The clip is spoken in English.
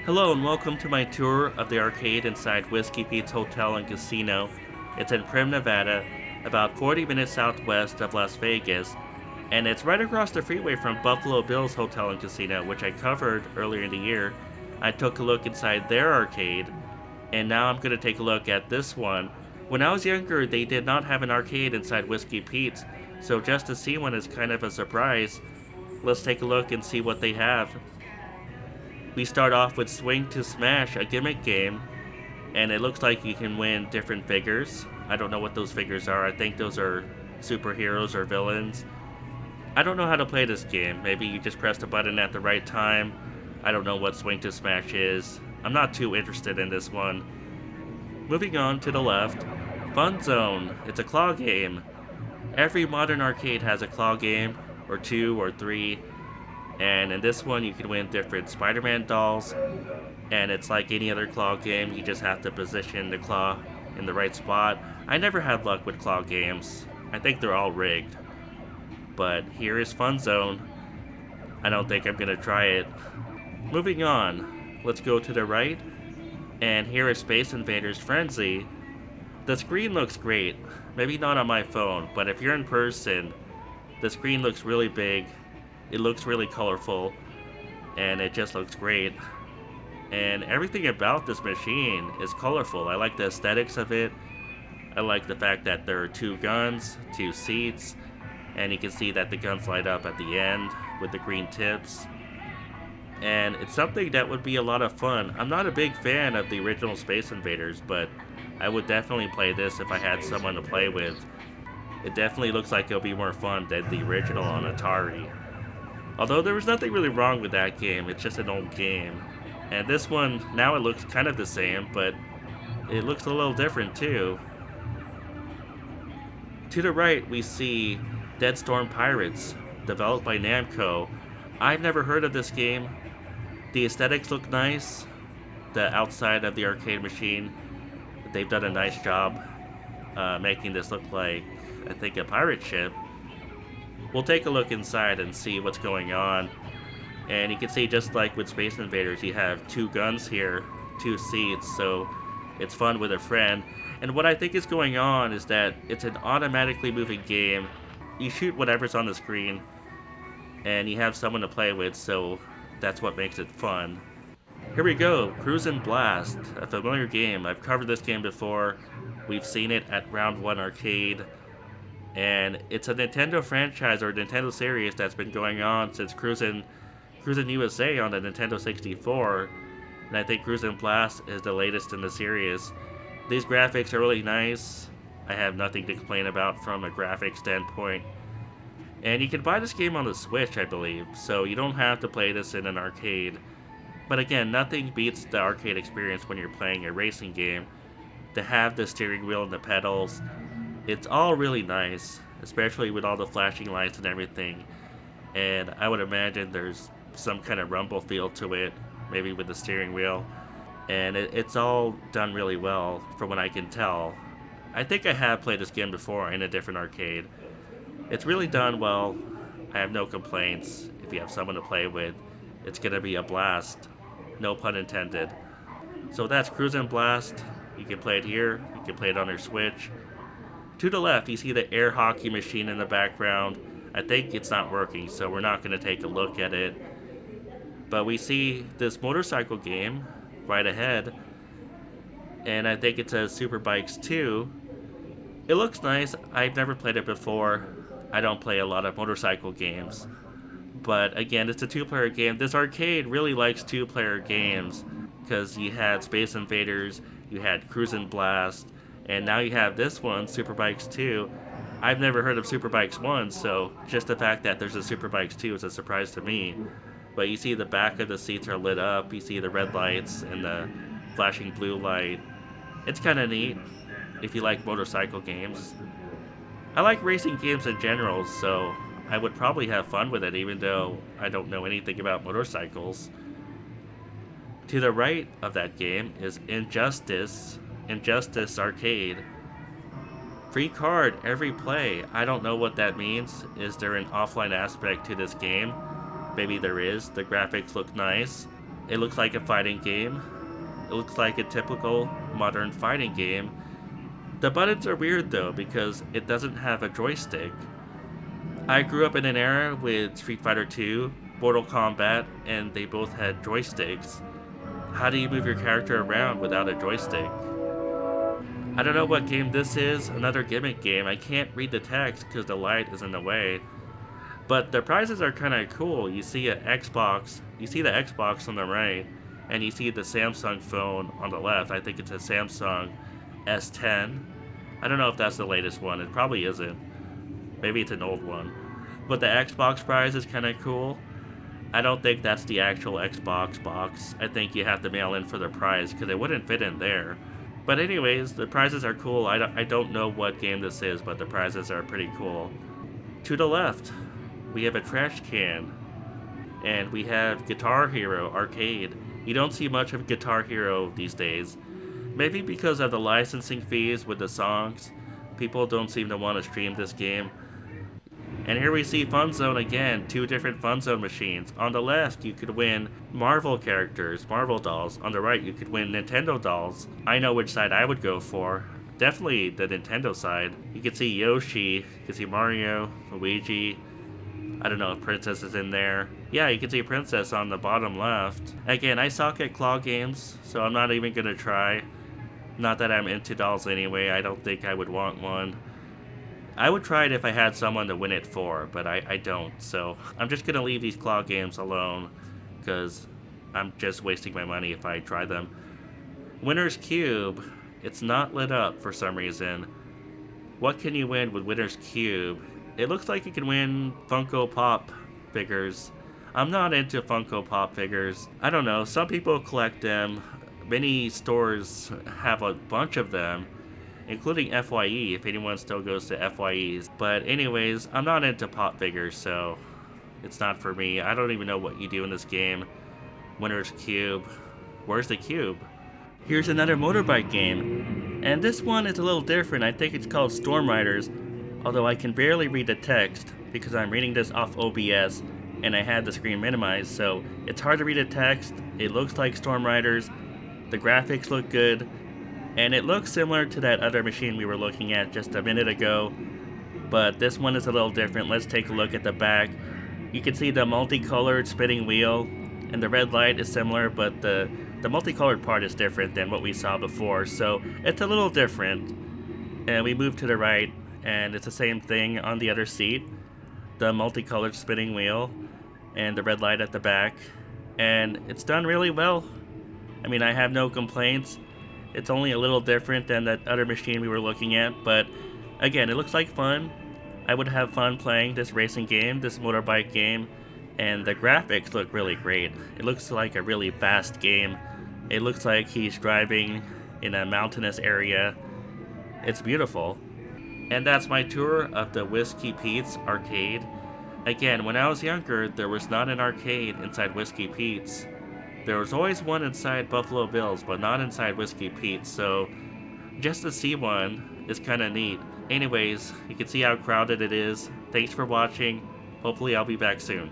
Hello and welcome to my tour of the arcade inside Whiskey Pete's Hotel and Casino. It's in Primm, Nevada, about 40 minutes southwest of Las Vegas, and it's right across the freeway from Buffalo Bill's Hotel and Casino, which I covered earlier in the year. I took a look inside their arcade, and now I'm going to take a look at this one. When I was younger, they did not have an arcade inside Whiskey Pete's, so just to see one is kind of a surprise. Let's take a look and see what they have. We start off with Swing to Smash, a gimmick game, and it looks like you can win different figures. I don't know what those figures are. I think those are superheroes or villains. I don't know how to play this game. Maybe you just press the button at the right time. I don't know what Swing to Smash is. I'm not too interested in this one. Moving on to the left, Fun Zone. It's a claw game. Every modern arcade has a claw game, or two, or three. And in this one, you can win different Spider-Man dolls. And it's like any other claw game, you just have to position the claw in the right spot. I never had luck with claw games. I think they're all rigged. But here is Fun Zone. I don't think I'm going to try it. Moving on, let's go to the right. And here is Space Invaders Frenzy. The screen looks great. Maybe not on my phone, but if you're in person, the screen looks really big. It looks really colorful, and it just looks great. And everything about this machine is colorful. I like the aesthetics of it. I like the fact that there are two guns, two seats, and you can see that the guns light up at the end with the green tips. And it's something that would be a lot of fun. I'm not a big fan of the original Space Invaders, but I would definitely play this if I had someone to play with. It definitely looks like it'll be more fun than the original on Atari. Although there was nothing really wrong with that game, it's just an old game. And this one, now it looks kind of the same, but it looks a little different too. To the right, we see Dead Storm Pirates, developed by Namco. I've never heard of this game. The aesthetics look nice. The outside of the arcade machine, they've done a nice job making this look like, I think, a pirate ship. We'll take a look inside and see what's going on. And you can see, just like with Space Invaders, you have two guns here, two seats, so it's fun with a friend. And what I think is going on is that it's an automatically moving game. You shoot whatever's on the screen, and you have someone to play with, so that's what makes it fun. Here we go, Cruisin' Blast, a familiar game. I've covered this game before. We've seen it at Round 1 Arcade. And it's a Nintendo franchise or Nintendo series that's been going on since Cruisin' USA on the Nintendo 64. And I think Cruisin' Blast is the latest in the series. These graphics are really nice. I have nothing to complain about from a graphic standpoint. And you can buy this game on the Switch, I believe, so you don't have to play this in an arcade. But again, nothing beats the arcade experience when you're playing a racing game. To have the steering wheel and the pedals, it's all really nice, especially with all the flashing lights and everything. And I would imagine there's some kind of rumble feel to it, maybe with the steering wheel. And it's all done really well, from what I can tell. I think I have played this game before in a different arcade. It's really done well. I have no complaints. If you have someone to play with, it's going to be a blast. No pun intended. So that's Cruisin' Blast. You can play it here. You can play it on your Switch. To the left, you see the air hockey machine in the background. I think it's not working, so we're not going to take a look at it. But we see this motorcycle game right ahead, and I think it says Super Bikes 2. It looks nice. I've never played it before. I don't play a lot of motorcycle games. But again, it's a two-player game. This arcade really likes two-player games, because you had Space Invaders, you had Cruisin' Blast, and now you have this one, Super Bikes 2. I've never heard of Super Bikes 1, so just the fact that there's a Super Bikes 2 is a surprise to me. But you see the back of the seats are lit up, you see the red lights and the flashing blue light. It's kind of neat if you like motorcycle games. I like racing games in general, so I would probably have fun with it even though I don't know anything about motorcycles. To the right of that game is Injustice Arcade. Free card every play. I don't know what that means. Is there an offline aspect to this game? Maybe there is. The graphics look nice. It looks like a fighting game. It looks like a typical modern fighting game. The buttons are weird though because it doesn't have a joystick. I grew up in an era with Street Fighter 2, Mortal Kombat, and they both had joysticks. How do you move your character around without a joystick? I don't know what game this is, another gimmick game. I can't read the text because the light is in the way. But the prizes are kind of cool. You see the Xbox on the right, and you see the Samsung phone on the left. I think it's a Samsung S10. I don't know if that's the latest one. It probably isn't. Maybe it's an old one. But the Xbox prize is kind of cool. I don't think that's the actual Xbox box. I think you have to mail in for the prize because it wouldn't fit in there. But anyways, the prizes are cool. I don't know what game this is, but the prizes are pretty cool. To the left, we have a trash can. And we have Guitar Hero Arcade. You don't see much of Guitar Hero these days. Maybe because of the licensing fees with the songs. People don't seem to want to stream this game. And here we see Fun Zone again, two different Fun Zone machines. On the left, you could win Marvel characters, Marvel dolls. On the right, you could win Nintendo dolls. I know which side I would go for. Definitely the Nintendo side. You can see Yoshi, you can see Mario, Luigi. I don't know if Princess is in there. Yeah, you can see Princess on the bottom left. Again, I suck at claw games, so I'm not even gonna try. Not that I'm into dolls anyway, I don't think I would want one. I would try it if I had someone to win it for, but I don't, so I'm just gonna leave these claw games alone, because I'm just wasting my money if I try them. Winner's Cube, it's not lit up for some reason. What can you win with Winner's Cube? It looks like you can win Funko Pop figures. I'm not into Funko Pop figures. I don't know, some people collect them. Many stores have a bunch of them, including FYE, if anyone still goes to FYEs. But anyways, I'm not into pop figures, so it's not for me. I don't even know what you do in this game. Winner's Cube. Where's the cube? Here's another motorbike game. And this one is a little different. I think it's called Storm Riders, although I can barely read the text because I'm reading this off OBS and I had the screen minimized, so it's hard to read the text. It looks like Storm Riders. The graphics look good. And it looks similar to that other machine we were looking at just a minute ago, but this one is a little different. Let's take a look at the back. You can see the multicolored spinning wheel, and the red light is similar, but the multicolored part is different than what we saw before, so it's a little different. And we move to the right, and it's the same thing on the other seat. The multicolored spinning wheel, and the red light at the back, and it's done really well. I mean, I have no complaints. It's only a little different than that other machine we were looking at, but again, it looks like fun. I would have fun playing this racing game, this motorbike game, and the graphics look really great. It looks like a really fast game. It looks like he's driving in a mountainous area. It's beautiful. And that's my tour of the Whiskey Pete's arcade. Again, when I was younger, there was not an arcade inside Whiskey Pete's. There was always one inside Buffalo Bill's, but not inside Whiskey Pete's, so just to see one is kind of neat. Anyways, you can see how crowded it is. Thanks for watching. Hopefully I'll be back soon.